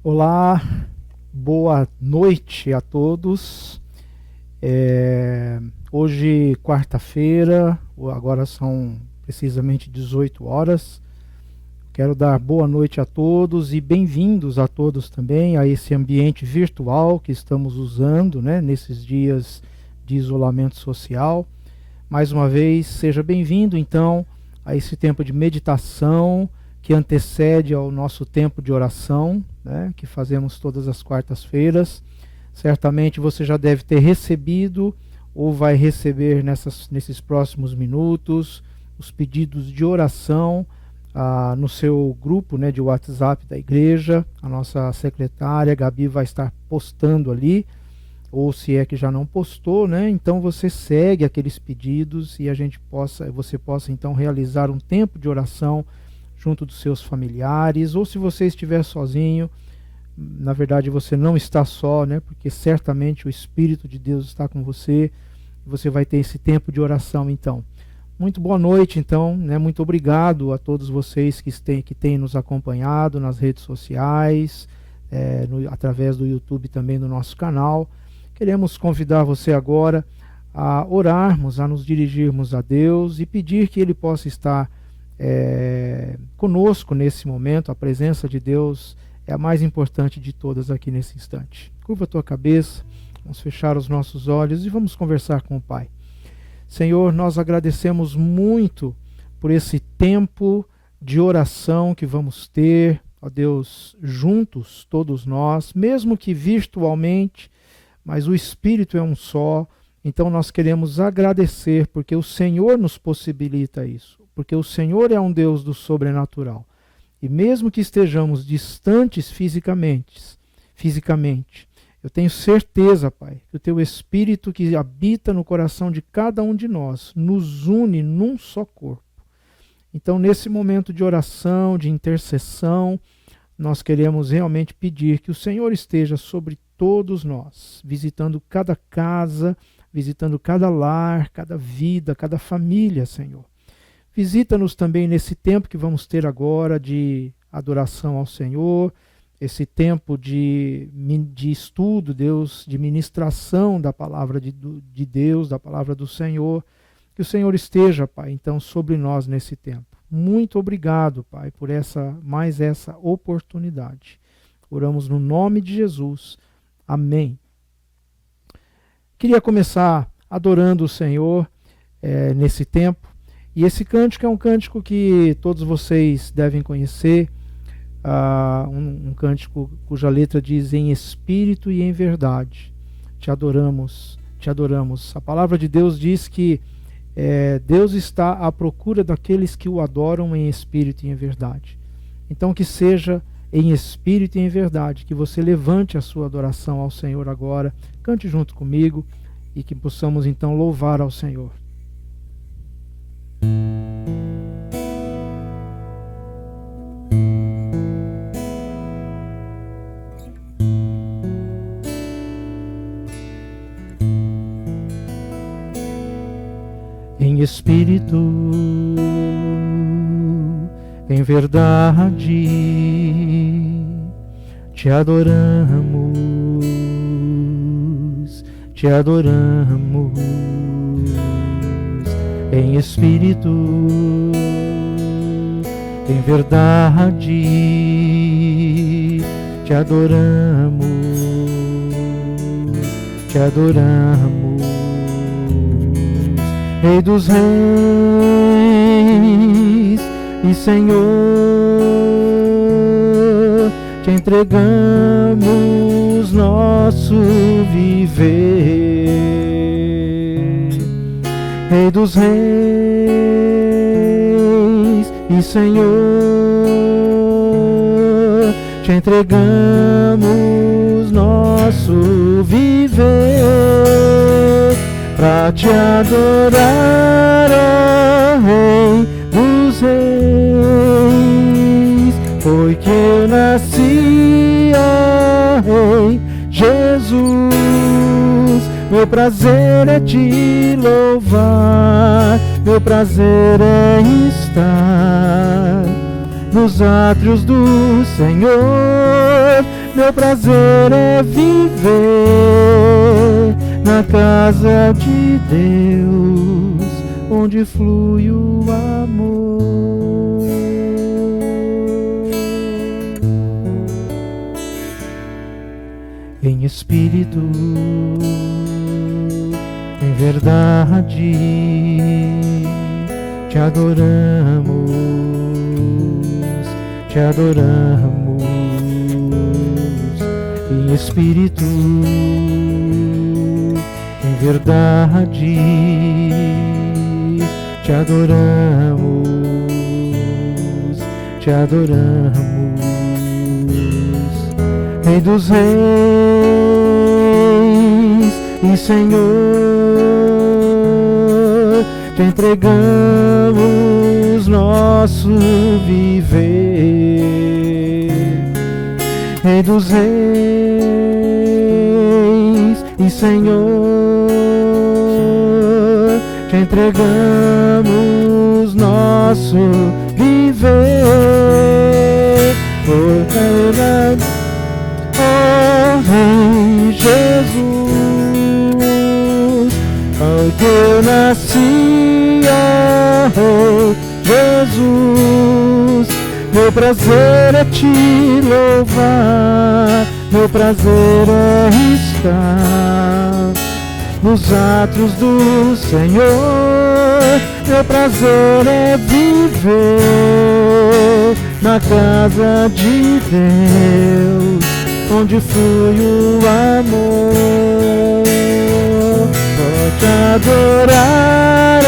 Olá, boa noite a todos. Hoje, quarta-feira, agora são precisamente 18 horas. Quero dar boa noite a todos e bem-vindos a todos também a esse ambiente virtual que estamos usando, né, nesses dias de isolamento social. Mais uma vez, seja bem-vindo então a esse tempo de meditação que antecede ao nosso tempo de oração, né, que fazemos todas as quartas-feiras. Certamente você já deve ter recebido ou vai receber nesses próximos minutos os pedidos de oração no seu grupo, né, de WhatsApp da igreja. A nossa secretária Gabi vai estar postando ali, ou se é que já não postou, né, então você segue aqueles pedidos e você possa então realizar um tempo de oração junto dos seus familiares, ou se você estiver sozinho, na verdade você não está só, né? Porque certamente o Espírito de Deus está com você, e você vai ter esse tempo de oração então. Muito boa noite então, né? Muito obrigado a todos vocês que têm nos acompanhado nas redes sociais, através do YouTube também do nosso canal. Queremos convidar você agora a orarmos, a nos dirigirmos a Deus e pedir que Ele possa estar conosco nesse momento. A presença de Deus é a mais importante de todas aqui nesse instante. Curva a tua cabeça, vamos fechar os nossos olhos e vamos conversar com o Pai. Senhor, nós agradecemos muito por esse tempo de oração que vamos ter, ó Deus, juntos, todos nós, mesmo que virtualmente, mas o Espírito é um só. Então nós queremos agradecer porque o Senhor nos possibilita isso. Porque o Senhor é um Deus do sobrenatural. E mesmo que estejamos distantes fisicamente, eu tenho certeza, Pai, que o Teu Espírito que habita no coração de cada um de nós nos une num só corpo. Então, nesse momento de oração, de intercessão, nós queremos realmente pedir que o Senhor esteja sobre todos nós, visitando cada casa, visitando cada lar, cada vida, cada família, Senhor. Visita-nos também nesse tempo que vamos ter agora de adoração ao Senhor, esse tempo de estudo, Deus, de ministração da palavra de Deus, da palavra do Senhor. Que o Senhor esteja, Pai, então, sobre nós nesse tempo. Muito obrigado, Pai, por mais essa oportunidade. Oramos no nome de Jesus. Amém. Queria começar adorando o Senhor nesse tempo. E esse cântico é um cântico que todos vocês devem conhecer, um cântico cuja letra diz: em espírito e em verdade te adoramos, te adoramos. A palavra de Deus diz que Deus está à procura daqueles que o adoram em espírito e em verdade. Então que seja em espírito e em verdade, que você levante a sua adoração ao Senhor agora, cante junto comigo e que possamos então louvar ao Senhor. Em espírito, em verdade, te adoramos, te adoramos. Em espírito, em verdade, te adoramos, te adoramos. Rei dos reis e Senhor, te entregamos nosso viver. Rei dos reis e Senhor, te entregamos nosso viver. Pra te adorar, ó Rei dos reis, foi que eu nasci, ó Rei Jesus. Meu prazer é te louvar, meu prazer é estar nos átrios do Senhor. Meu prazer é viver na casa de Deus, onde flui o amor. Em espírito, em verdade, te adoramos, te adoramos. Em espírito, em verdade, te adoramos, te adoramos. Rei dos reis e Senhor, te entregamos nosso viver. Rei dos reis e Senhor, te entregamos nosso viver. Por Rei Jesus, porque eu nasci, Rei Jesus. Meu prazer é te louvar, meu prazer é estar nos atos do Senhor. Meu prazer é viver na casa de Deus, onde flui o amor. Vou te adorar,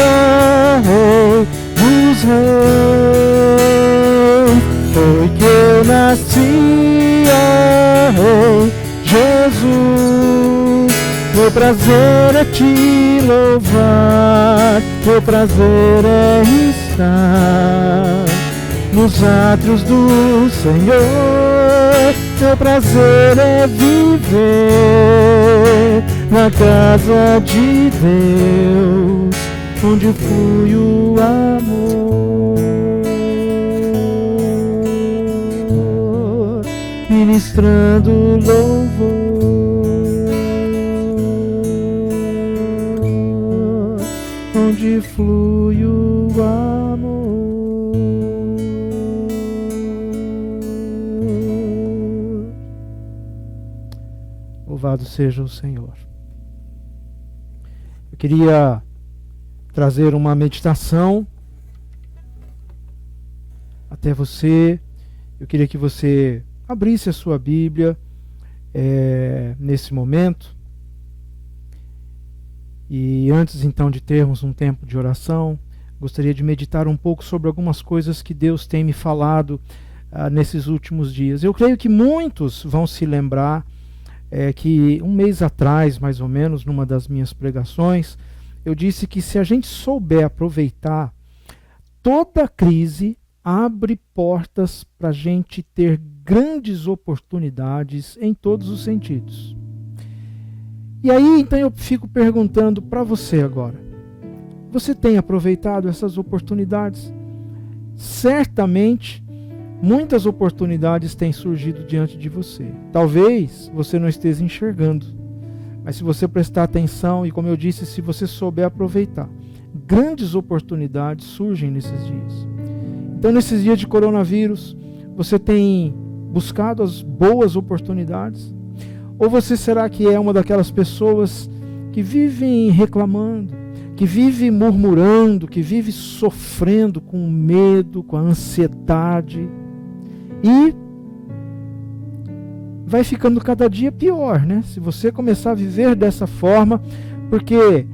Rei dos reis, foi que eu nasci, Rei Jesus. Meu prazer é te louvar, meu prazer é estar nos átrios do Senhor. Meu prazer é viver na casa de Deus, onde flui o amor, ministrando louvor, onde flui o amor. Louvado seja o Senhor. Eu queria trazer uma meditação até você. Eu queria que você abrisse a sua Bíblia nesse momento. E antes então de termos um tempo de oração, gostaria de meditar um pouco sobre algumas coisas que Deus tem me falado nesses últimos dias. Eu creio que muitos vão se lembrar que um mês atrás, mais ou menos, numa das minhas pregações, eu disse que se a gente souber aproveitar, toda crise abre portas para a gente ter grandes oportunidades em todos os sentidos. E aí, então, eu fico perguntando para você agora, você tem aproveitado essas oportunidades? Certamente, muitas oportunidades têm surgido diante de você. Talvez você não esteja enxergando, mas se você prestar atenção e, como eu disse, se você souber aproveitar, grandes oportunidades surgem nesses dias. Então, nesses dias de coronavírus, você tem buscado as boas oportunidades? Ou você será que é uma daquelas pessoas que vivem reclamando, que vive murmurando, que vive sofrendo com o medo, com a ansiedade, e vai ficando cada dia pior, né? Se você começar a viver dessa forma, porque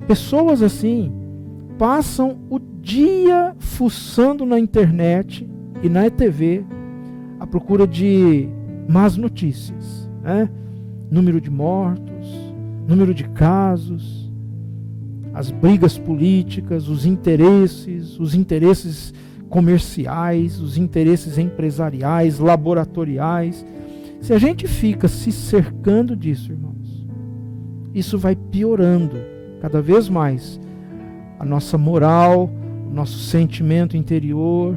pessoas assim passam o dia fuçando na internet e na TV à procura de más notícias, né? Número de mortos, número de casos, as brigas políticas, os interesses comerciais, os interesses empresariais, laboratoriais. Se a gente fica se cercando disso, irmãos, isso vai piorando cada vez mais a nossa moral, o nosso sentimento interior,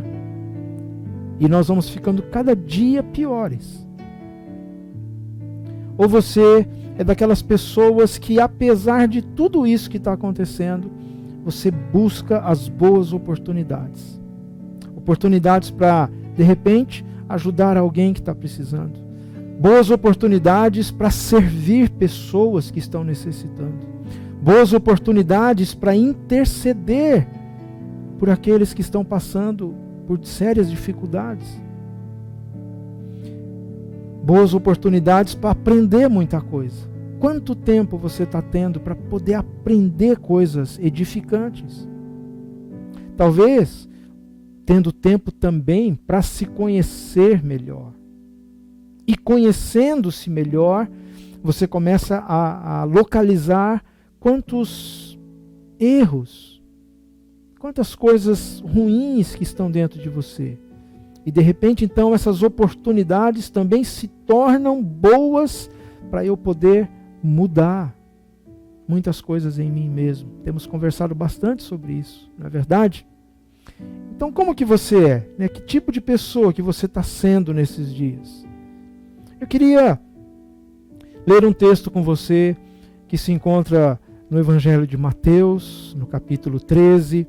e nós vamos ficando cada dia piores. Ou você é daquelas pessoas que, apesar de tudo isso que está acontecendo, você busca as boas oportunidades. Oportunidades para, de repente, ajudar alguém que está precisando. Boas oportunidades para servir pessoas que estão necessitando. Boas oportunidades para interceder por aqueles que estão passando por sérias dificuldades. Boas oportunidades para aprender muita coisa. Quanto tempo você está tendo para poder aprender coisas edificantes? Talvez tendo tempo também para se conhecer melhor. E conhecendo-se melhor, você começa a localizar quantos erros, quantas coisas ruins que estão dentro de você. E de repente, então, essas oportunidades também se tornam boas para eu poder mudar muitas coisas em mim mesmo. Temos conversado bastante sobre isso, não é verdade? Então, como que você é? Né? Que tipo de pessoa que você está sendo nesses dias? Eu queria ler um texto com você que se encontra no Evangelho de Mateus, no capítulo 13,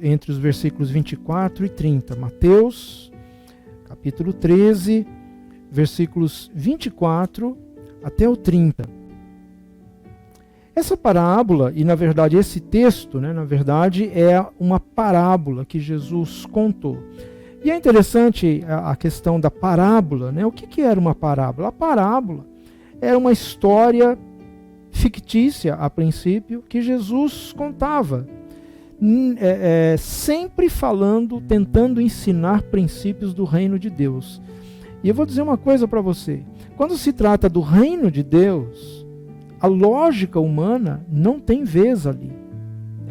entre os versículos 24 e 30. Mateus, capítulo 13, versículos 24 até o 30. Essa parábola, e na verdade esse texto, né, na verdade é uma parábola que Jesus contou. E é interessante a questão da parábola, né? O que era uma parábola? A parábola era uma história fictícia, a princípio, que Jesus contava. Sempre falando, tentando ensinar princípios do reino de Deus. E eu vou dizer uma coisa para você. Quando se trata do reino de Deus, a lógica humana não tem vez ali.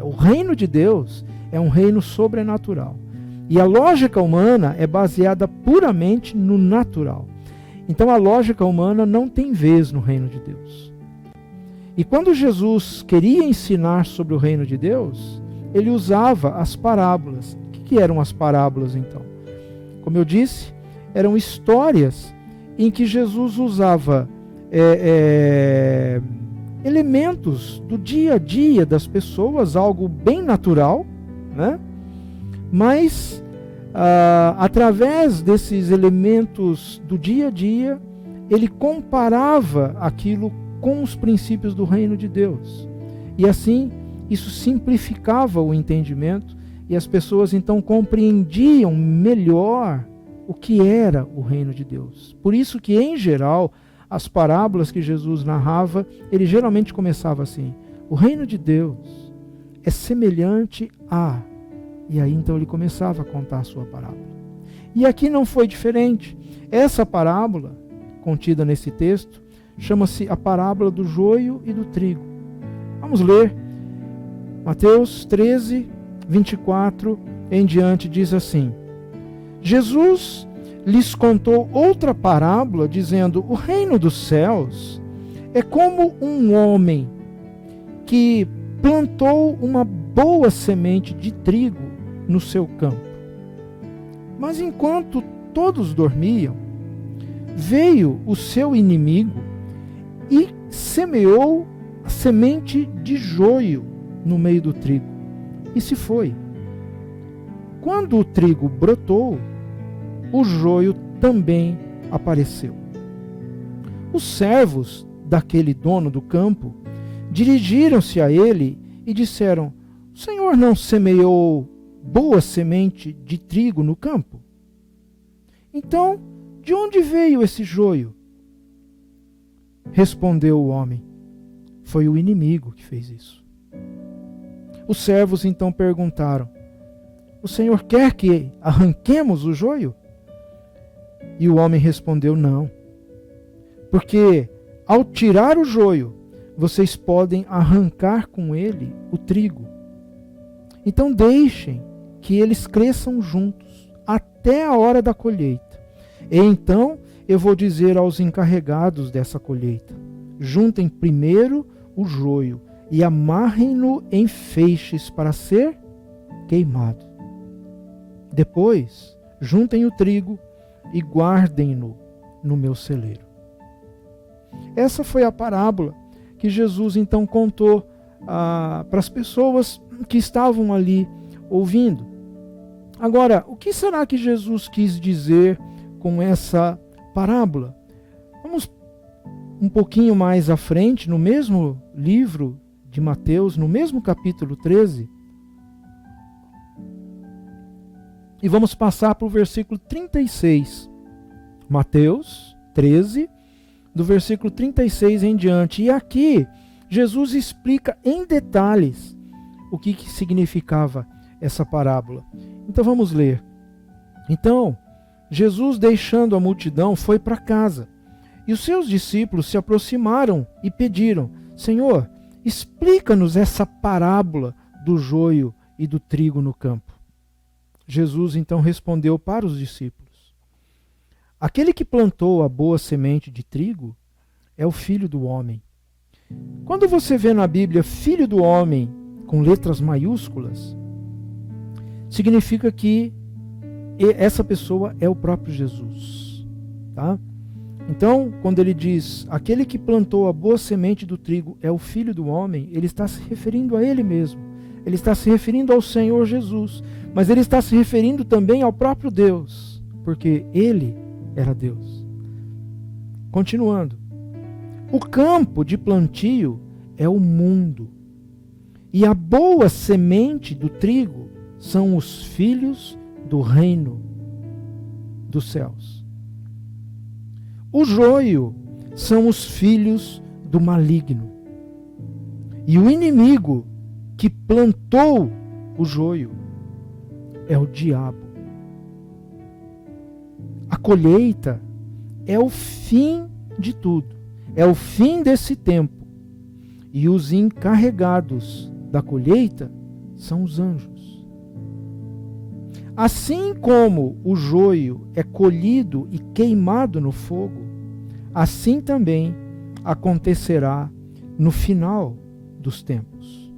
O reino de Deus é um reino sobrenatural. E a lógica humana é baseada puramente no natural. Então a lógica humana não tem vez no reino de Deus. E quando Jesus queria ensinar sobre o reino de Deus, ele usava as parábolas. O que eram as parábolas então? Como eu disse, eram histórias em que Jesus usava elementos do dia a dia das pessoas, algo bem natural, né? Mas, através desses elementos do dia a dia, ele comparava aquilo com os princípios do reino de Deus. E assim, isso simplificava o entendimento e as pessoas então compreendiam melhor o que era o reino de Deus. Por isso que, em geral, as parábolas que Jesus narrava, ele geralmente começava assim: o reino de Deus é semelhante a... E aí então ele começava a contar a sua parábola. E aqui não foi diferente. Essa parábola, contida nesse texto, chama-se a parábola do joio e do trigo. Vamos ler. Mateus 13, 24 em diante diz assim: Jesus lhes contou outra parábola, dizendo: o reino dos céus é como um homem que plantou uma boa semente de trigo no seu campo. Mas enquanto todos dormiam, veio o seu inimigo e semeou a semente de joio no meio do trigo, e se foi. Quando o trigo brotou, o joio também apareceu. Os servos daquele dono do campo dirigiram-se a ele e disseram: o senhor não semeou boa semente de trigo no campo? Então, de onde veio esse joio? Respondeu o homem: foi o inimigo que fez isso. Os servos então perguntaram: o senhor quer que arranquemos o joio? E o homem respondeu: não, porque ao tirar o joio, vocês podem arrancar com ele o trigo. Então deixem que eles cresçam juntos até a hora da colheita. E então eu vou dizer aos encarregados dessa colheita: juntem primeiro o joio e amarrem-no em feixes para ser queimado. Depois, juntem o trigo e guardem-no no meu celeiro. Essa foi a parábola que Jesus então contou para as pessoas que estavam ali ouvindo. Agora, o que será que Jesus quis dizer com essa parábola? Vamos um pouquinho mais à frente, no mesmo livro de Mateus, no mesmo capítulo 13, e vamos passar para o versículo 36. Mateus 13, do versículo 36 em diante. E aqui, Jesus explica em detalhes o que significava essa parábola. Então vamos ler. Então, Jesus, deixando a multidão, foi para casa. E os seus discípulos se aproximaram e pediram: Senhor, explica-nos essa parábola do joio e do trigo no campo. Jesus então respondeu para os discípulos: Aquele que plantou a boa semente de trigo é o Filho do Homem. Quando você vê na Bíblia Filho do Homem com letras maiúsculas, significa que essa pessoa é o próprio Jesus, tá? Então, quando ele diz, aquele que plantou a boa semente do trigo é o Filho do Homem, ele está se referindo a ele mesmo. Ele está se referindo ao Senhor Jesus, mas ele está se referindo também ao próprio Deus, porque ele era Deus. Continuando. O campo de plantio é o mundo, e a boa semente do trigo são os filhos do reino dos céus. O joio são os filhos do maligno. E o inimigo que plantou o joio é o diabo. A colheita é o fim de tudo. É o fim desse tempo. E os encarregados da colheita são os anjos. Assim como o joio é colhido e queimado no fogo, assim também acontecerá no final dos tempos.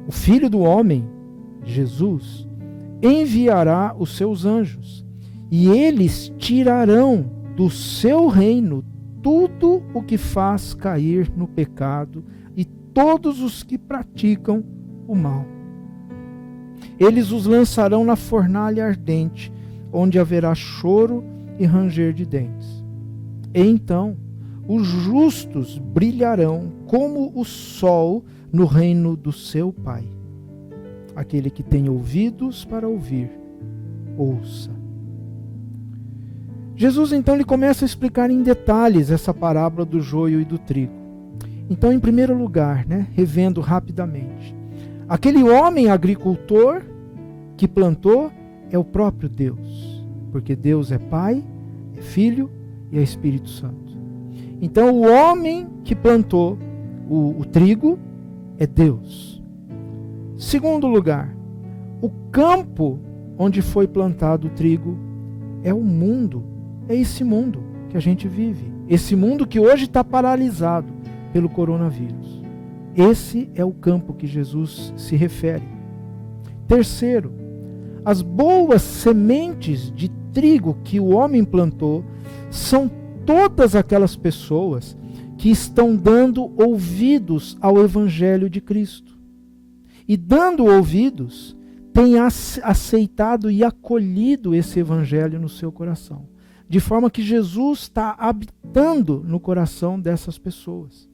O Filho do Homem, Jesus, enviará os seus anjos, e eles tirarão do seu reino tudo o que faz cair no pecado e todos os que praticam o mal. Eles os lançarão na fornalha ardente, onde haverá choro e ranger de dentes. E então os justos brilharão como o sol no reino do seu Pai. Aquele que tem ouvidos para ouvir, ouça. Jesus então ele começa a explicar em detalhes essa parábola do joio e do trigo. Então, em primeiro lugar, revendo rapidamente, aquele homem agricultor que plantou é o próprio Deus, porque Deus é Pai, é Filho e é Espírito Santo. Então, o homem que plantou o trigo é Deus. Segundo lugar, o campo onde foi plantado o trigo é o mundo, é esse mundo que a gente vive, esse mundo que hoje está paralisado pelo coronavírus. Esse é o campo que Jesus se refere. Terceiro, as boas sementes de trigo que o homem plantou são todas aquelas pessoas que estão dando ouvidos ao Evangelho de Cristo. E dando ouvidos, têm aceitado e acolhido esse Evangelho no seu coração. De forma que Jesus está habitando no coração dessas pessoas.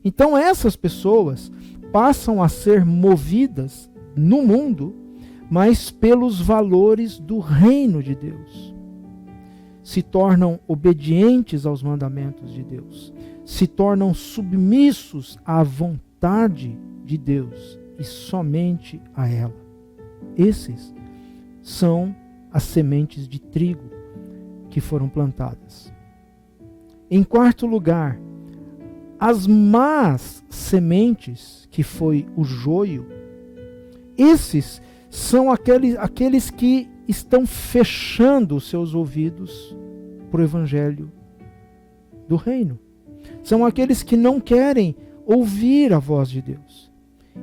Então essas pessoas passam a ser movidas no mundo, mas pelos valores do reino de Deus. Se tornam obedientes aos mandamentos de Deus. Se tornam submissos à vontade de Deus e somente a ela. Esses são as sementes de trigo que foram plantadas. Em quarto lugar, as más sementes, que foi o joio, esses são aqueles que estão fechando os seus ouvidos para o Evangelho do Reino. São aqueles que não querem ouvir a voz de Deus.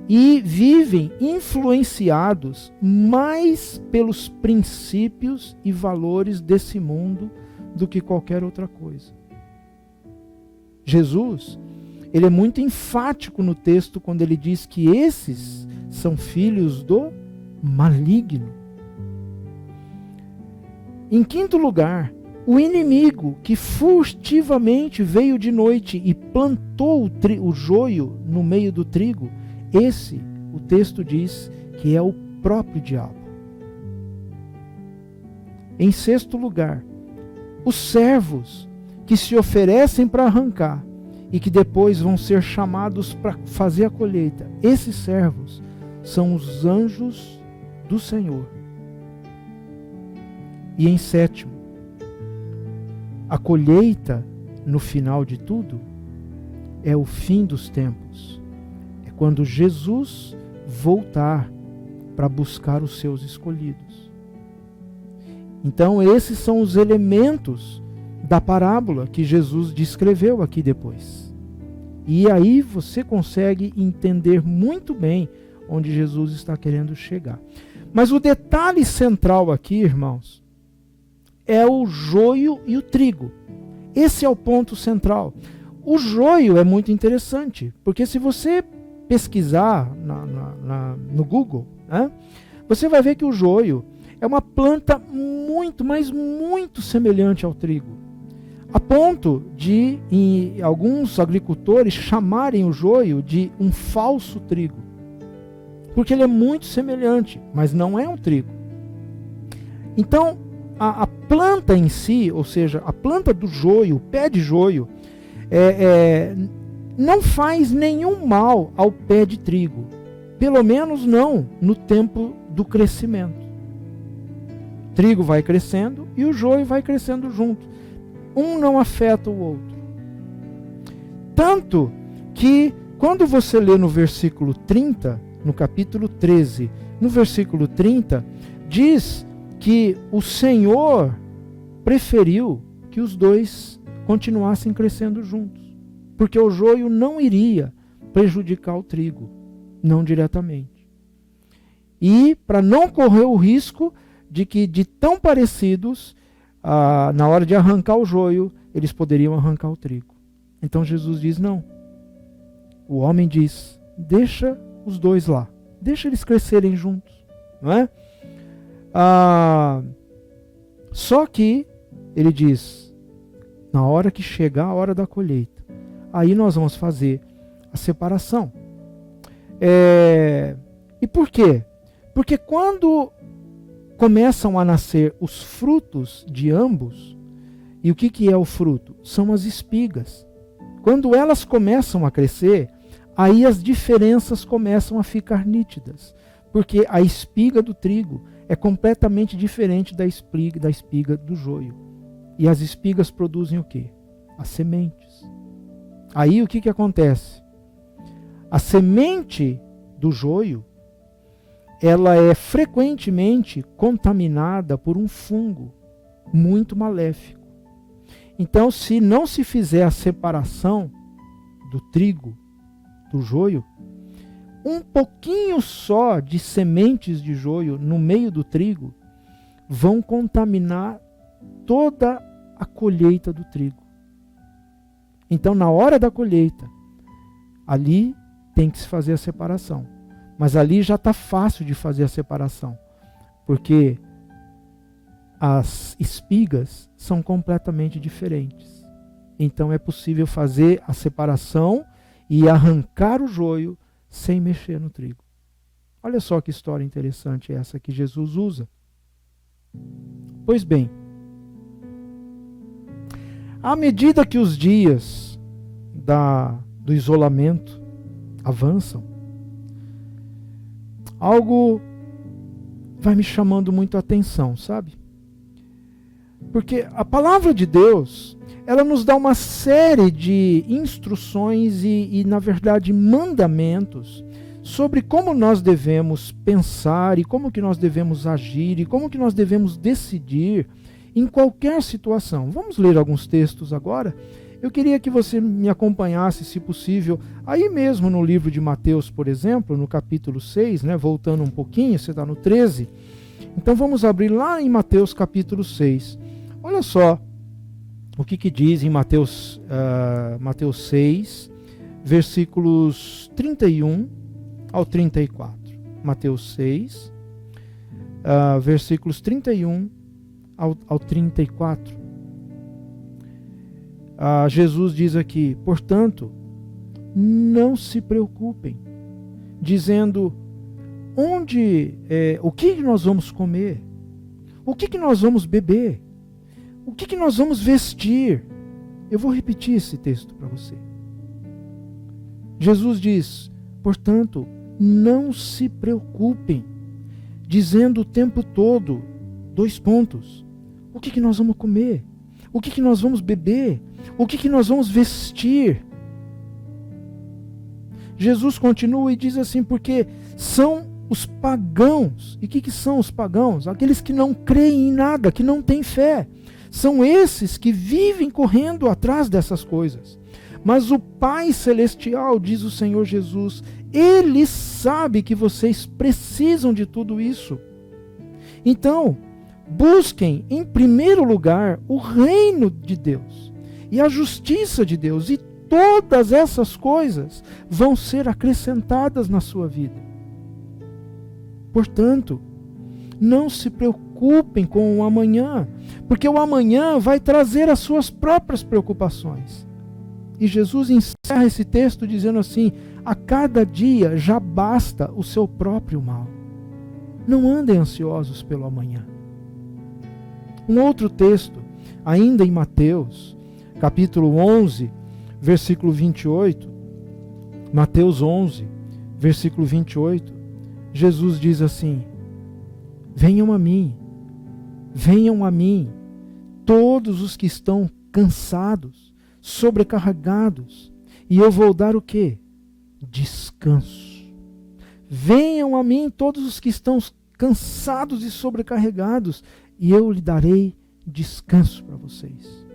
E vivem influenciados mais pelos princípios e valores desse mundo do que qualquer outra coisa. Jesus, ele é muito enfático no texto quando ele diz que esses são filhos do maligno. Em quinto lugar, o inimigo que furtivamente veio de noite e plantou o joio no meio do trigo, esse, o texto diz que é o próprio diabo. Em sexto lugar, os servos que se oferecem para arrancar e que depois vão ser chamados para fazer a colheita, esses servos são os anjos do Senhor. E em sétimo, a colheita no final de tudo é o fim dos tempos. É quando Jesus voltar para buscar os seus escolhidos. Então esses são os elementos da parábola que Jesus descreveu aqui depois. E aí você consegue entender muito bem onde Jesus está querendo chegar. Mas o detalhe central aqui, irmãos, é o joio e o trigo. Esse é o ponto central. O joio é muito interessante, porque se você pesquisar no Google, né, você vai ver que o joio é uma planta muito, mas muito semelhante ao trigo. A ponto de alguns agricultores chamarem o joio de um falso trigo. Porque ele é muito semelhante, mas não é um trigo. Então, a planta em si, ou seja, a planta do joio, o pé de joio, não faz nenhum mal ao pé de trigo. Pelo menos não no tempo do crescimento. O trigo vai crescendo e o joio vai crescendo junto. Um não afeta o outro. Tanto que, quando você lê no versículo 30, no capítulo 13, no versículo 30, diz que o Senhor preferiu que os dois continuassem crescendo juntos, porque o joio não iria prejudicar o trigo, não diretamente. E para não correr o risco de que, de tão parecidos, na hora de arrancar o joio, eles poderiam arrancar o trigo. Então Jesus diz, não. O homem diz, deixa os dois lá, deixa eles crescerem juntos, não é? Só que ele diz, na hora que chegar a hora da colheita, aí nós vamos fazer a separação. E por quê? Porque quando começam a nascer os frutos de ambos, e o que é o fruto? São as espigas. Quando elas começam a crescer, aí as diferenças começam a ficar nítidas, porque a espiga do trigo é completamente diferente da espiga do joio. E as espigas produzem o quê? As sementes. Aí o que acontece? A semente do joio, ela é frequentemente contaminada por um fungo muito maléfico. Então, se não se fizer a separação do trigo, do joio, um pouquinho só de sementes de joio no meio do trigo vão contaminar toda a colheita do trigo. Então, na hora da colheita, ali tem que se fazer a separação. Mas ali já está fácil de fazer a separação, porque as espigas são completamente diferentes. Então é possível fazer a separação e arrancar o joio sem mexer no trigo. Olha só que história interessante essa que Jesus usa. Pois bem, à medida que os dias do isolamento avançam, algo vai me chamando muito a atenção, sabe? Porque a palavra de Deus, ela nos dá uma série de instruções e na verdade, mandamentos sobre como nós devemos pensar e como que nós devemos agir e como que nós devemos decidir em qualquer situação. Vamos ler alguns textos agora? Eu queria que você me acompanhasse, se possível, aí mesmo no livro de Mateus, por exemplo, no capítulo 6, né, voltando um pouquinho, você está no 13. Então vamos abrir lá em Mateus capítulo 6. Olha só o que diz em Mateus 6, versículos 31 ao 34. Mateus 6, versículos 31 ao 34. Jesus diz aqui: portanto, não se preocupem, dizendo o que nós vamos comer, o que nós vamos beber, o que nós vamos vestir. Eu vou repetir esse texto para você. Jesus diz: portanto, não se preocupem, dizendo o tempo todo, 2 pontos, o que nós vamos comer, o que nós vamos beber, o que nós vamos vestir. Jesus continua e diz assim: porque são os pagãos. E o que são os pagãos? Aqueles que não creem em nada, que não têm fé. São esses que vivem correndo atrás dessas coisas. Mas o Pai Celestial, diz o Senhor Jesus, Ele sabe que vocês precisam de tudo isso. Então, busquem em primeiro lugar o reino de Deus e a justiça de Deus, e todas essas coisas vão ser acrescentadas na sua vida. Portanto, não se preocupem com o amanhã, porque o amanhã vai trazer as suas próprias preocupações. E Jesus encerra esse texto dizendo assim: a cada dia já basta o seu próprio mal. Não andem ansiosos pelo amanhã. Um outro texto, ainda em Mateus, capítulo 11, versículo 28, Mateus 11, versículo 28, Jesus diz assim: venham a mim, todos os que estão cansados, sobrecarregados, e eu vou dar o quê? Descanso. Venham a mim todos os que estão cansados e sobrecarregados, e eu lhe darei descanso para vocês.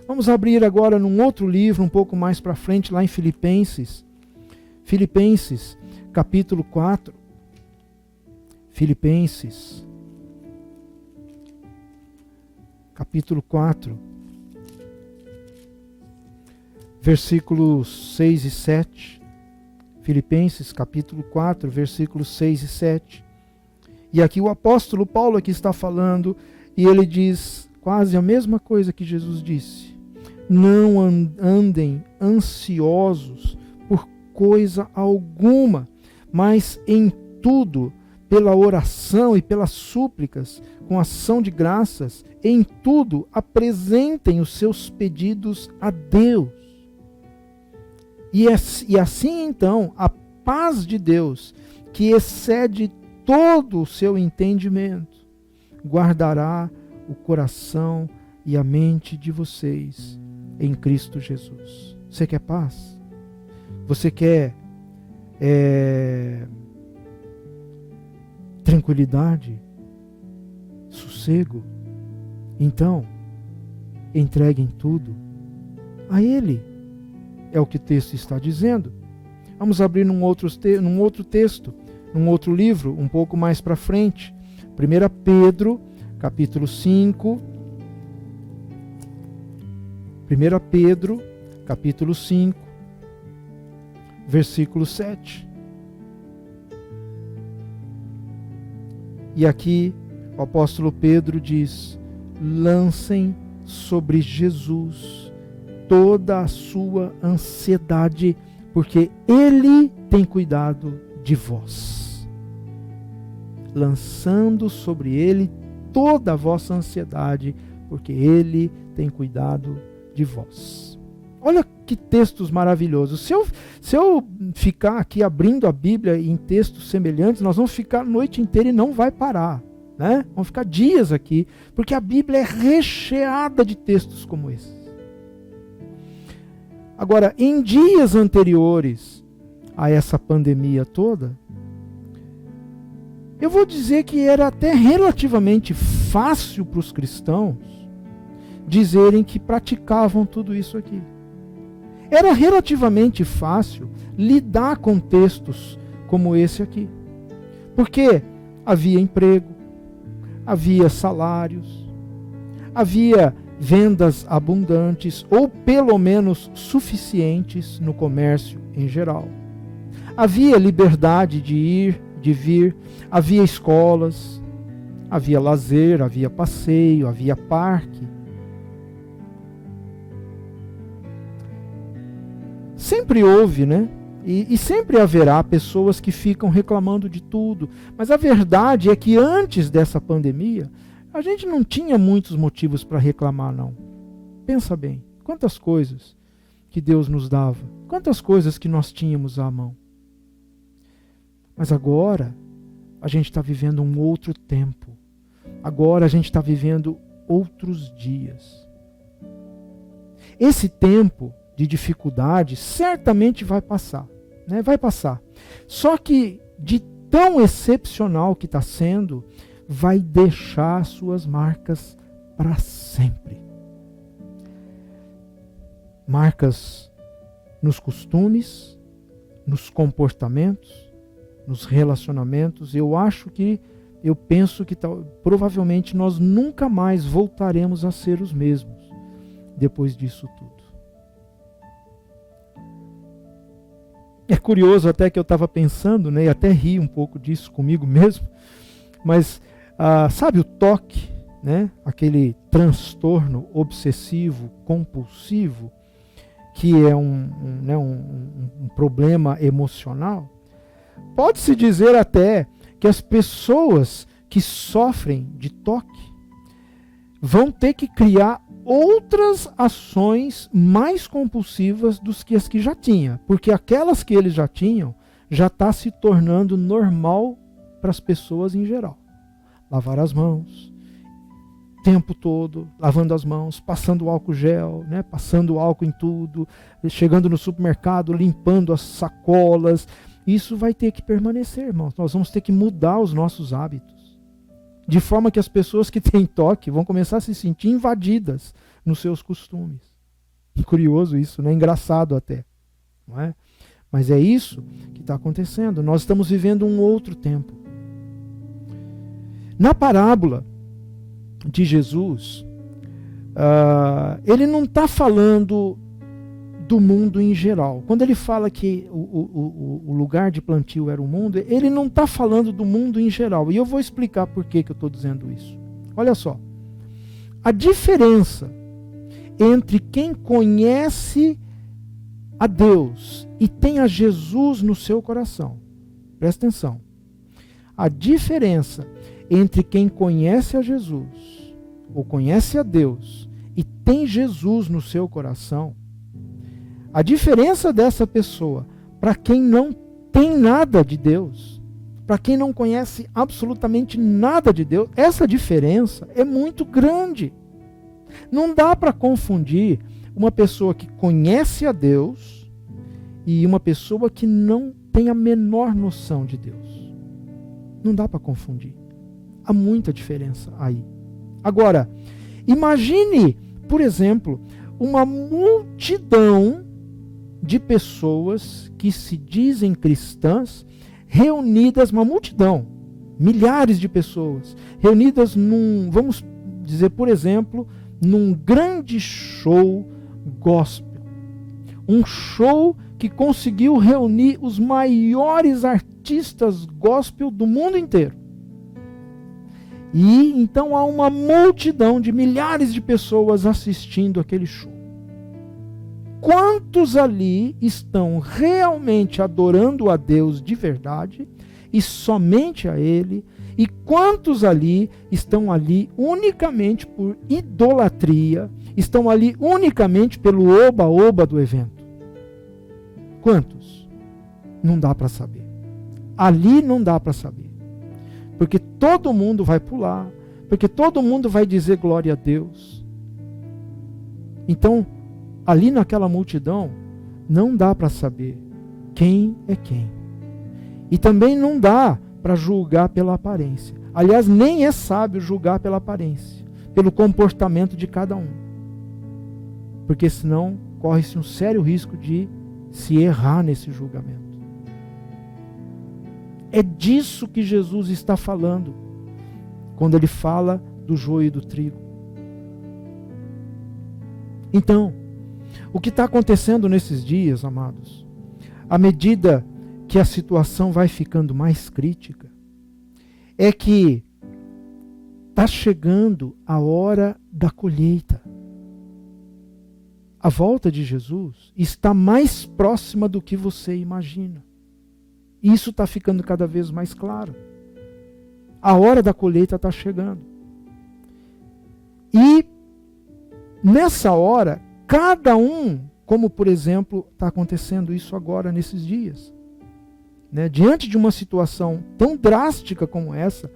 Vamos abrir agora num outro livro, um pouco mais para frente, lá em Filipenses. Filipenses, capítulo 4. Filipenses, capítulo 4, versículos 6 e 7. Filipenses, capítulo 4, versículos 6 e 7. E aqui o apóstolo Paulo aqui está falando, e ele diz quase a mesma coisa que Jesus disse: não andem ansiosos por coisa alguma, mas em tudo, pela oração e pelas súplicas, com ação de graças, em tudo apresentem os seus pedidos a Deus. E assim então, a paz de Deus, que excede todo o seu entendimento, guardará o coração e a mente de vocês em Cristo Jesus. Você quer paz? Você quer tranquilidade? Sossego? Então, entreguem tudo a Ele. É o que o texto está dizendo. Vamos abrir num outro texto, num outro livro, um pouco mais para frente. 1 Pedro, capítulo 5. 1 Pedro, capítulo 5, versículo 7. E aqui o apóstolo Pedro diz: lancem sobre Jesus toda a sua ansiedade, porque Ele tem cuidado de vós. Lançando sobre Ele toda a vossa ansiedade, porque Ele tem cuidado de vós. Olha que textos maravilhosos. Se eu ficar aqui abrindo a Bíblia em textos semelhantes, nós vamos ficar a noite inteira e não vai parar, né? Vamos ficar dias aqui, porque a Bíblia é recheada de textos como esses. Agora, em dias anteriores a essa pandemia toda, eu vou dizer que era até relativamente fácil para os cristãos dizerem que praticavam tudo isso aqui. Era relativamente fácil lidar com textos como esse aqui. Porque havia emprego, havia salários, havia vendas abundantes ou pelo menos suficientes no comércio em geral. Havia liberdade de ir, de vir, havia escolas, havia lazer, havia passeio, havia parque. Sempre houve, né? E sempre haverá pessoas que ficam reclamando de tudo. Mas a verdade é que antes dessa pandemia, a gente não tinha muitos motivos para reclamar, não. Pensa bem, quantas coisas que Deus nos dava, quantas coisas que nós tínhamos à mão. Mas agora, a gente está vivendo um outro tempo. Agora a gente está vivendo outros dias. Esse tempo de dificuldade certamente vai passar, né? Vai passar. Só que de tão excepcional que está sendo, vai deixar suas marcas para sempre. Marcas nos costumes, nos comportamentos, nos relacionamentos. Eu penso que provavelmente nós nunca mais voltaremos a ser os mesmos depois disso tudo. É curioso até que eu estava pensando, né, e até ri um pouco disso comigo mesmo, mas sabe o TOC, né, aquele transtorno obsessivo compulsivo, que é um problema emocional? Pode-se dizer até que as pessoas que sofrem de TOC vão ter que criar outras ações mais compulsivas do que as que já tinha, porque aquelas que eles já tinham já está se tornando normal para as pessoas em geral. Lavar as mãos, o tempo todo, lavando as mãos, passando álcool gel, né, passando álcool em tudo, chegando no supermercado, limpando as sacolas. Isso vai ter que permanecer, irmãos. Nós vamos ter que mudar os nossos hábitos. De forma que as pessoas que têm TOC vão começar a se sentir invadidas nos seus costumes. Curioso isso, né? Engraçado até. Não é? Mas é isso que está acontecendo. Nós estamos vivendo um outro tempo. Na parábola de Jesus, ele não está falando do mundo em geral. Quando ele fala que o lugar de plantio era o mundo, ele não está falando do mundo em geral. E eu vou explicar por que eu estou dizendo isso. Olha só. A diferença entre quem conhece a Deus e tem a Jesus no seu coração. Presta atenção. A diferença entre quem conhece a Jesus ou conhece a Deus e tem Jesus no seu coração, a diferença dessa pessoa para quem não tem nada de Deus, para quem não conhece absolutamente nada de Deus, essa diferença é muito grande. Não dá para confundir uma pessoa que conhece a Deus e uma pessoa que não tem a menor noção de Deus. Não dá para confundir. Há muita diferença aí. Agora, imagine, por exemplo, uma multidão de pessoas que se dizem cristãs, reunidas, uma multidão, milhares de pessoas, reunidas vamos dizer, por exemplo, num grande show gospel. Um show que conseguiu reunir os maiores artistas gospel do mundo inteiro. E então há uma multidão de milhares de pessoas assistindo aquele show. Quantos ali estão realmente adorando a Deus de verdade e somente a Ele? E quantos ali estão ali unicamente por idolatria, estão ali unicamente pelo oba-oba do evento? Quantos? Não dá para saber. Ali não dá para saber. Porque todo mundo vai pular, porque todo mundo vai dizer glória a Deus. Então, ali naquela multidão, não dá para saber quem é quem. E também não dá para julgar pela aparência. Aliás, nem é sábio julgar pela aparência, pelo comportamento de cada um. Porque senão corre-se um sério risco de se errar nesse julgamento. É disso que Jesus está falando quando ele fala do joio e do trigo. Então, o que está acontecendo nesses dias, amados, à medida que a situação vai ficando mais crítica, é que está chegando a hora da colheita. A volta de Jesus está mais próxima do que você imagina. Isso está ficando cada vez mais claro. A hora da colheita está chegando. E nessa hora, cada um, como por exemplo está acontecendo isso agora nesses dias, né? Diante de uma situação tão drástica como essa,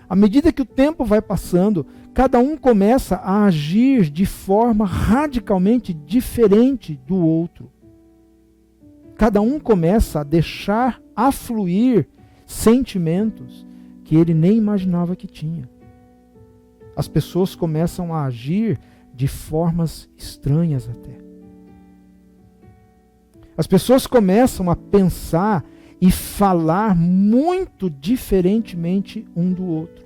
à medida que o tempo vai passando, cada um começa a agir de forma radicalmente diferente do outro. Cada um começa a deixar afluir sentimentos que ele nem imaginava que tinha. As pessoas começam a agir de formas estranhas até. As pessoas começam a pensar e falar muito diferentemente um do outro.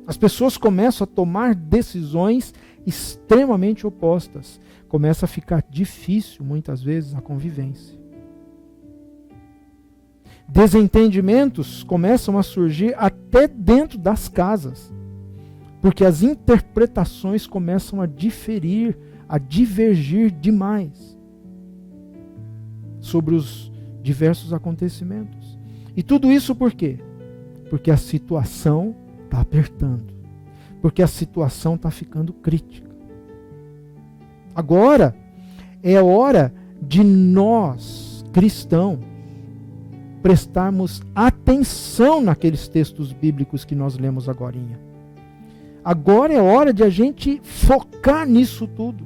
As pessoas começam a tomar decisões extremamente opostas. Começa a ficar difícil, muitas vezes, a convivência. Desentendimentos começam a surgir até dentro das casas, porque as interpretações começam a diferir, a divergir demais sobre os diversos acontecimentos. E tudo isso por quê? Porque a situação está apertando, porque a situação está ficando crítica. Agora é hora de nós, cristãos, prestarmos atenção naqueles textos bíblicos que nós lemos agorinha. Agora é hora de a gente focar nisso tudo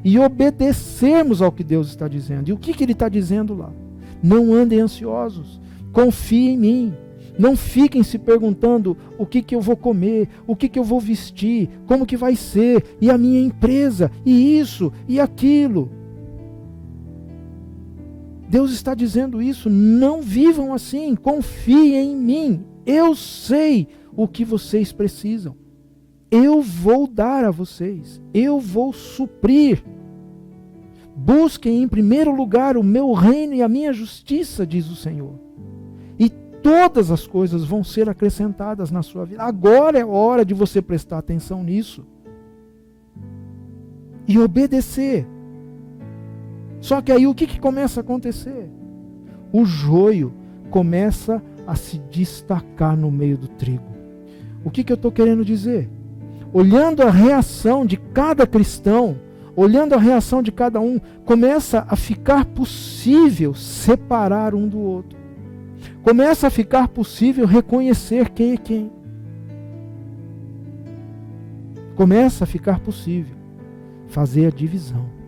e obedecermos ao que Deus está dizendo. E o que Ele está dizendo lá? Não andem ansiosos, confiem em mim. Não fiquem se perguntando o que eu vou comer, o que eu vou vestir, como que vai ser, e a minha empresa, e isso, e aquilo. Deus está dizendo isso, não vivam assim, confiem em mim. Eu sei o que vocês precisam. Eu vou dar a vocês, eu vou suprir. Busquem em primeiro lugar o meu reino e a minha justiça, diz o Senhor. E todas as coisas vão ser acrescentadas na sua vida. Agora é hora de você prestar atenção nisso. E obedecer. Só que aí o que começa a acontecer? O joio começa a se destacar no meio do trigo. O que eu estou querendo dizer? Olhando a reação de cada cristão, olhando a reação de cada um, começa a ficar possível separar um do outro. Começa a ficar possível reconhecer quem é quem. Começa a ficar possível fazer a divisão.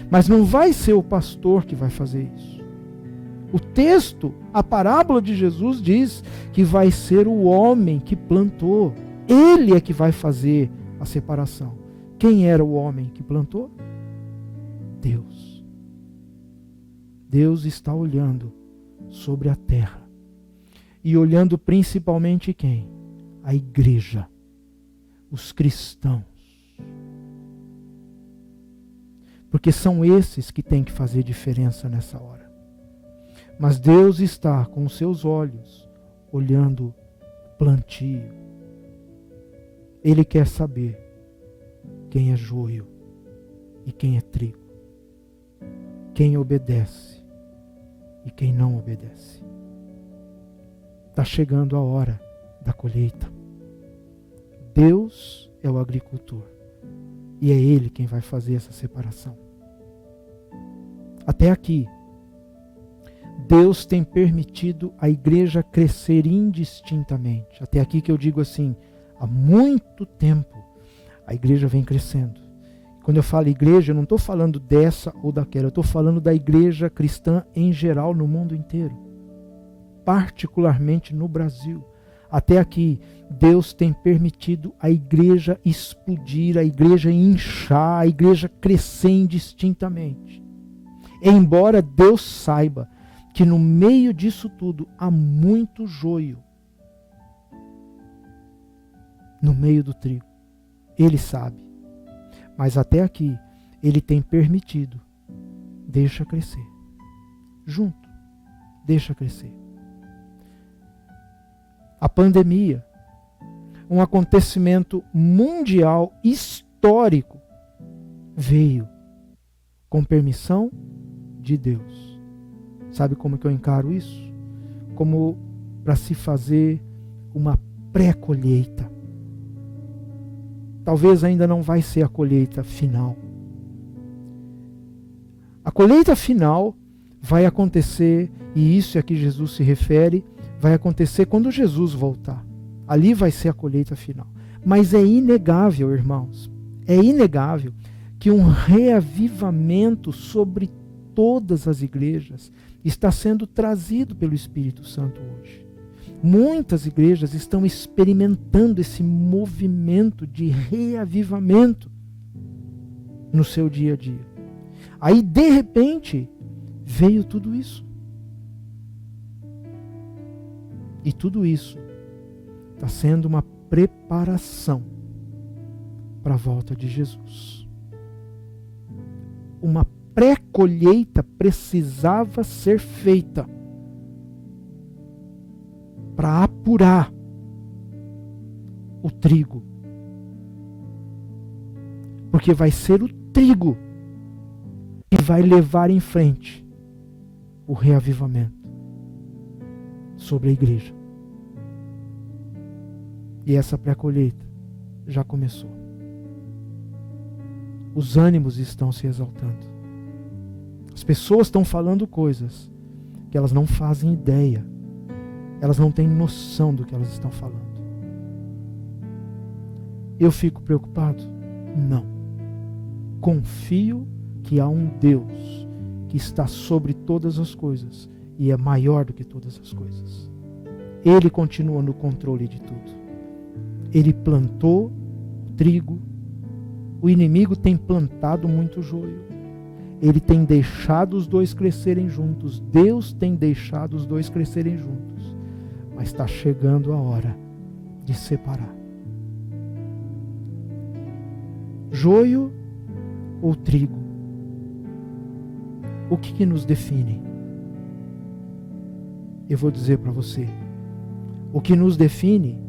Mas não vai ser o pastor que vai fazer isso. O texto, a parábola de Jesus diz que vai ser o homem que plantou. Ele é que vai fazer a separação. Quem era o homem que plantou? Deus. Deus está olhando sobre a terra. E olhando principalmente quem? A igreja. Os cristãos. Porque são esses que têm que fazer diferença nessa hora. Mas Deus está com os seus olhos olhando o plantio. Ele quer saber quem é joio e quem é trigo. Quem obedece e quem não obedece. Está chegando a hora da colheita. Deus é o agricultor. E é Ele quem vai fazer essa separação. Até aqui, Deus tem permitido a igreja crescer indistintamente. Até aqui que eu digo assim, há muito tempo a igreja vem crescendo. Quando eu falo igreja, eu não estou falando dessa ou daquela, eu estou falando da igreja cristã em geral no mundo inteiro. Particularmente no Brasil. Até aqui, Deus tem permitido a igreja explodir, a igreja inchar, a igreja crescer indistintamente. Embora Deus saiba que no meio disso tudo há muito joio. No meio do trigo. Ele sabe. Mas até aqui, Ele tem permitido. Deixa crescer. Junto. Deixa crescer. A pandemia, um acontecimento mundial histórico, veio com permissão de Deus. Sabe como que eu encaro isso? Como para se fazer uma pré-colheita. Talvez ainda não vai ser a colheita final. A colheita final vai acontecer, e isso é a que Jesus se refere, vai acontecer quando Jesus voltar. Ali vai ser a colheita final. Mas é inegável, irmãos, é inegável que um reavivamento sobre todas as igrejas está sendo trazido pelo Espírito Santo hoje. Muitas igrejas estão experimentando esse movimento de reavivamento no seu dia a dia. Aí, de repente, veio tudo isso. E tudo isso está sendo uma preparação para a volta de Jesus. Uma pré-colheita precisava ser feita para apurar o trigo. Porque vai ser o trigo que vai levar em frente o reavivamento sobre a igreja. E essa pré-colheita já começou. Os ânimos estão se exaltando. As pessoas estão falando coisas que elas não fazem ideia. Elas não têm noção do que elas estão falando. Eu fico preocupado? Não. Confio que há um Deus que está sobre todas as coisas e é maior do que todas as coisas. Ele continua no controle de tudo. Ele plantou o trigo, o inimigo tem plantado muito joio. Ele tem deixado os dois crescerem juntos. Deus tem deixado os dois crescerem juntos. Mas está chegando a hora de separar. Joio ou trigo? O que nos define? Eu vou dizer para você. O que nos define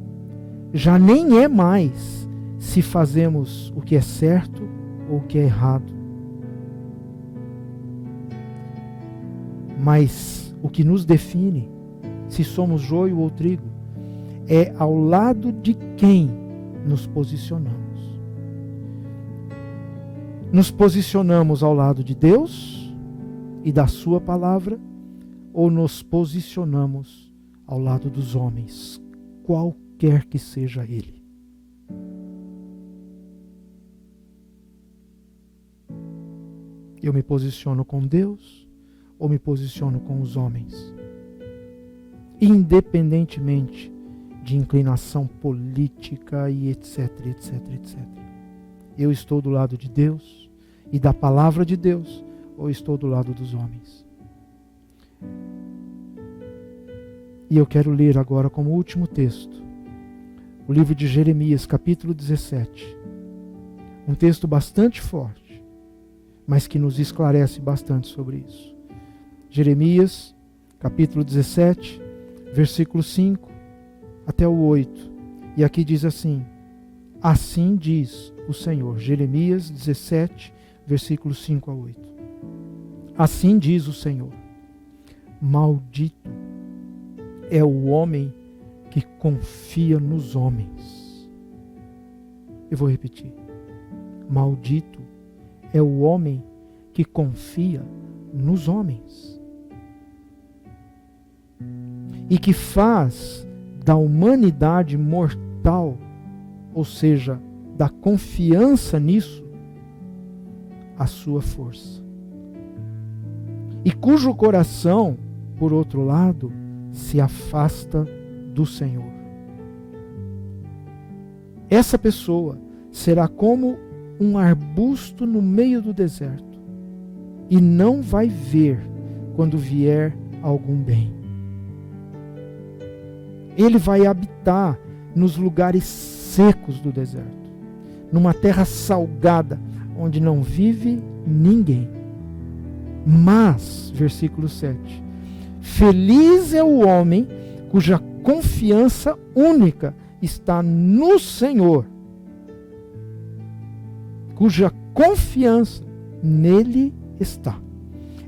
já nem é mais se fazemos o que é certo ou o que é errado. Mas o que nos define, se somos joio ou trigo, é ao lado de quem nos posicionamos. Nos posicionamos ao lado de Deus e da sua palavra, ou nos posicionamos ao lado dos homens, qualquer que seja ele. Eu me posiciono com Deus ou me posiciono com os homens? Independentemente de inclinação política e etc, etc, etc. Eu estou do lado de Deus e da palavra de Deus, ou estou do lado dos homens? E eu quero ler agora como último texto o livro de Jeremias, capítulo 17. Um texto bastante forte, mas que nos esclarece bastante sobre isso. Jeremias, capítulo 17, versículo 5 até o 8. E aqui diz assim: assim diz o Senhor. Jeremias 17, versículo 5 a 8. Assim diz o Senhor: maldito é o homem que confia nos homens. Eu vou repetir. Maldito é o homem que confia nos homens e que faz da humanidade mortal, ou seja, da confiança nisso, a sua força. E cujo coração, por outro lado, se afasta do Senhor. Essa pessoa será como um arbusto no meio do deserto e não vai ver quando vier algum bem. Ele vai habitar nos lugares secos do deserto, numa terra salgada, onde não vive ninguém. Mas, versículo 7, feliz é o homem cuja confiança única está no Senhor, cuja confiança nele está.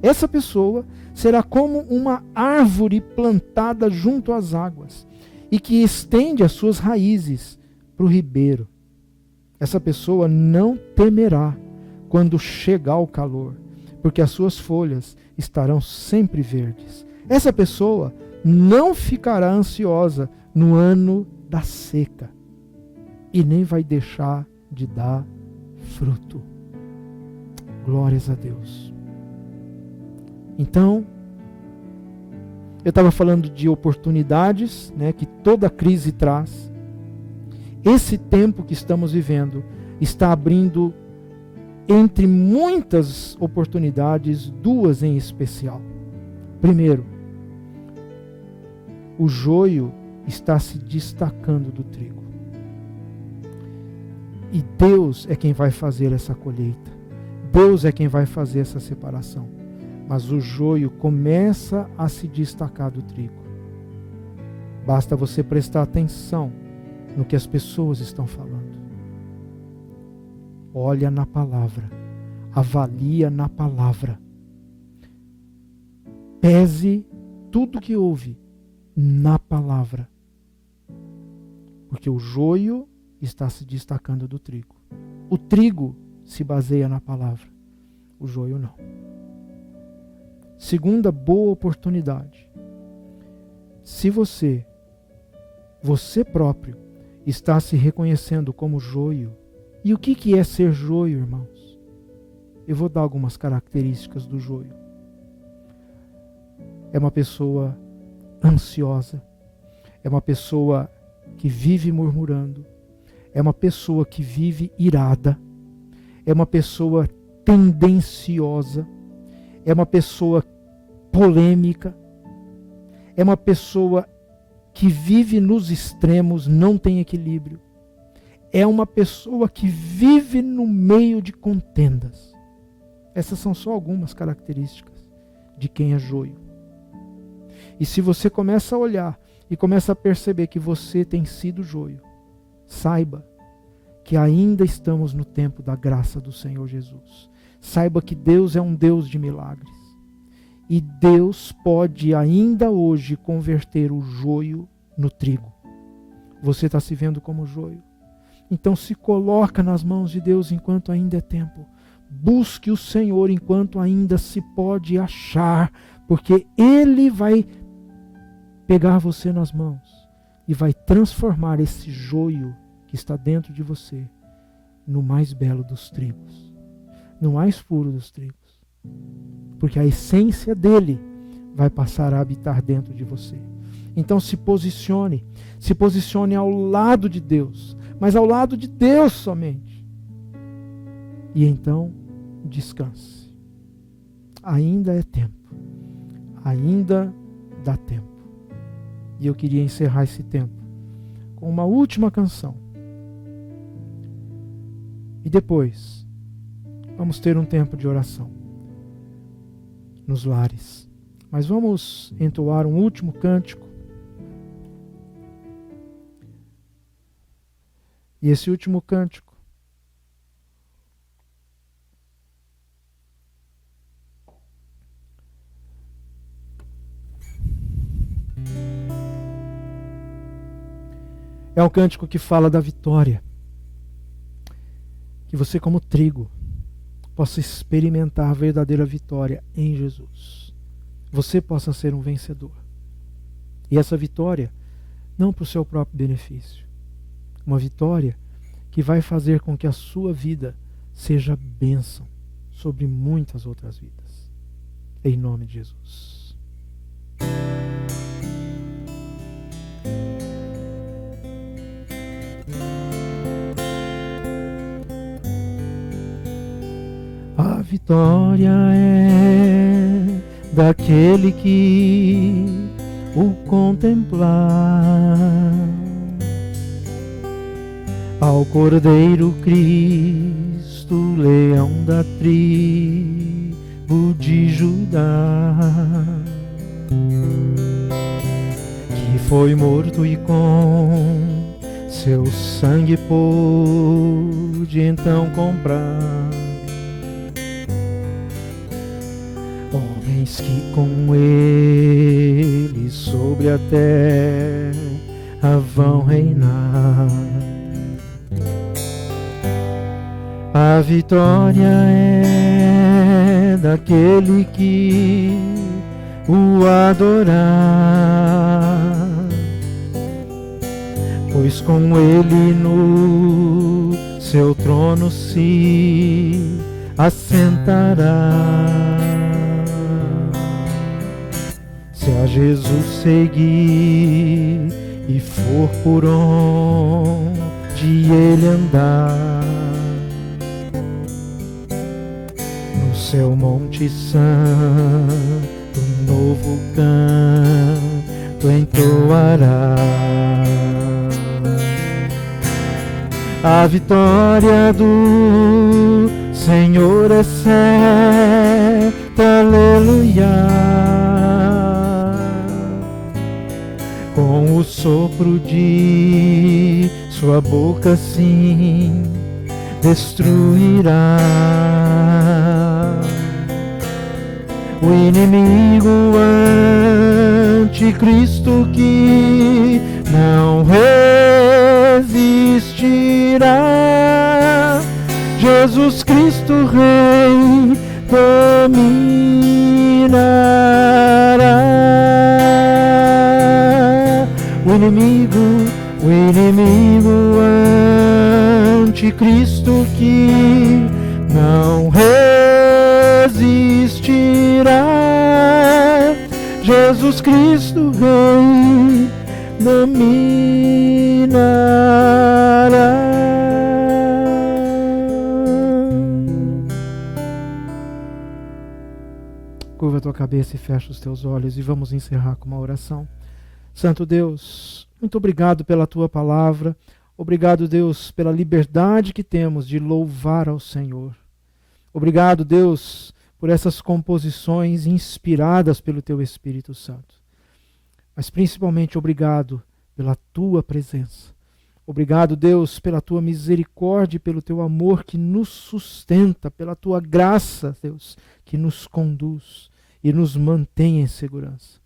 Essa pessoa será como uma árvore plantada junto às águas e que estende as suas raízes para o ribeiro. Essa pessoa não temerá quando chegar o calor, porque as suas folhas estarão sempre verdes. Essa pessoa não ficará ansiosa no ano da seca e nem vai deixar de dar fruto. Glórias a Deus. Então, eu estava falando de oportunidades, né, que toda crise traz. Esse tempo que estamos vivendo está abrindo, entre muitas oportunidades, duas em especial. Primeiro, o joio está se destacando do trigo. E Deus é quem vai fazer essa colheita. Deus é quem vai fazer essa separação. Mas o joio começa a se destacar do trigo. Basta você prestar atenção no que as pessoas estão falando. Olha na palavra. Avalia na palavra. Pese tudo que ouve na palavra. Porque o joio está se destacando do trigo. O trigo se baseia na palavra. O joio não. Segunda boa oportunidade. Se você próprio, está se reconhecendo como joio. E o que é ser joio, irmãos? Eu vou dar algumas características do joio. É uma pessoa ansiosa. É uma pessoa que vive murmurando. É uma pessoa que vive irada. É uma pessoa tendenciosa. É uma pessoa polêmica. É uma pessoa que vive nos extremos, não tem equilíbrio. É uma pessoa que vive no meio de contendas. Essas são só algumas características de quem é joio. E se você começa a olhar e começa a perceber que você tem sido joio, saiba que ainda estamos no tempo da graça do Senhor Jesus. Saiba que Deus é um Deus de milagres. E Deus pode ainda hoje converter o joio no trigo. Você está se vendo como joio? Então se coloca nas mãos de Deus enquanto ainda é tempo. Busque o Senhor enquanto ainda se pode achar, porque Ele vai pegar você nas mãos e vai transformar esse joio que está dentro de você no mais belo dos trigos, no mais puro dos trigos. Porque a essência dele vai passar a habitar dentro de você. Então se posicione ao lado de Deus, mas ao lado de Deus somente. E então descanse. Ainda é tempo, ainda dá tempo. E eu queria encerrar esse tempo com uma última canção. E depois vamos ter um tempo de oração nos lares. Mas vamos entoar um último cântico. E esse último cântico é um cântico que fala da vitória. Que você, como trigo, possa experimentar a verdadeira vitória em Jesus. Você possa ser um vencedor. E essa vitória, não para o seu próprio benefício. Uma vitória que vai fazer com que a sua vida seja bênção sobre muitas outras vidas. Em nome de Jesus. A vitória é daquele que o contemplar. ao Cordeiro Cristo, leão da tribo de Judá, que foi morto e com seu sangue pôde então comprar homens que com ele sobre a terra vão reinar. A vitória é daquele que o adorar, pois com ele no seu trono se assentará. Se a Jesus seguir e for por onde ele andar, no seu monte santo um novo canto entoará. A vitória do Senhor é certa, aleluia. Com o sopro de sua boca sim destruirá o inimigo anticristo, que não resistirá. Jesus Cristo Rei dominará. O inimigo anticristo, que não resistirá. Jesus Cristo Rei dominará. Curva a tua cabeça e fecha os teus olhos e vamos encerrar com uma oração. Santo Deus, muito obrigado pela tua palavra. Obrigado, Deus, pela liberdade que temos de louvar ao Senhor. Obrigado, Deus, por essas composições inspiradas pelo teu Espírito Santo. Mas principalmente obrigado pela tua presença. Obrigado, Deus, pela tua misericórdia e pelo teu amor que nos sustenta, pela tua graça, Deus, que nos conduz e nos mantém em segurança.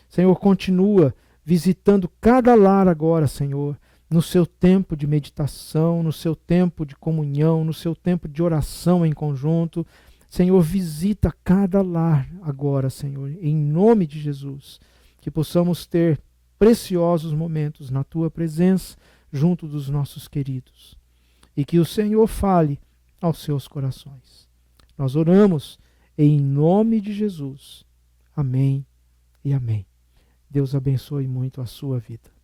Senhor, continua visitando cada lar agora, Senhor, no seu tempo de meditação, no seu tempo de comunhão, no seu tempo de oração em conjunto. Senhor, visita cada lar agora, Senhor, em nome de Jesus, que possamos ter preciosos momentos na tua presença, junto dos nossos queridos, e que o Senhor fale aos seus corações. Nós oramos em nome de Jesus. Amém e amém. Deus abençoe muito a sua vida.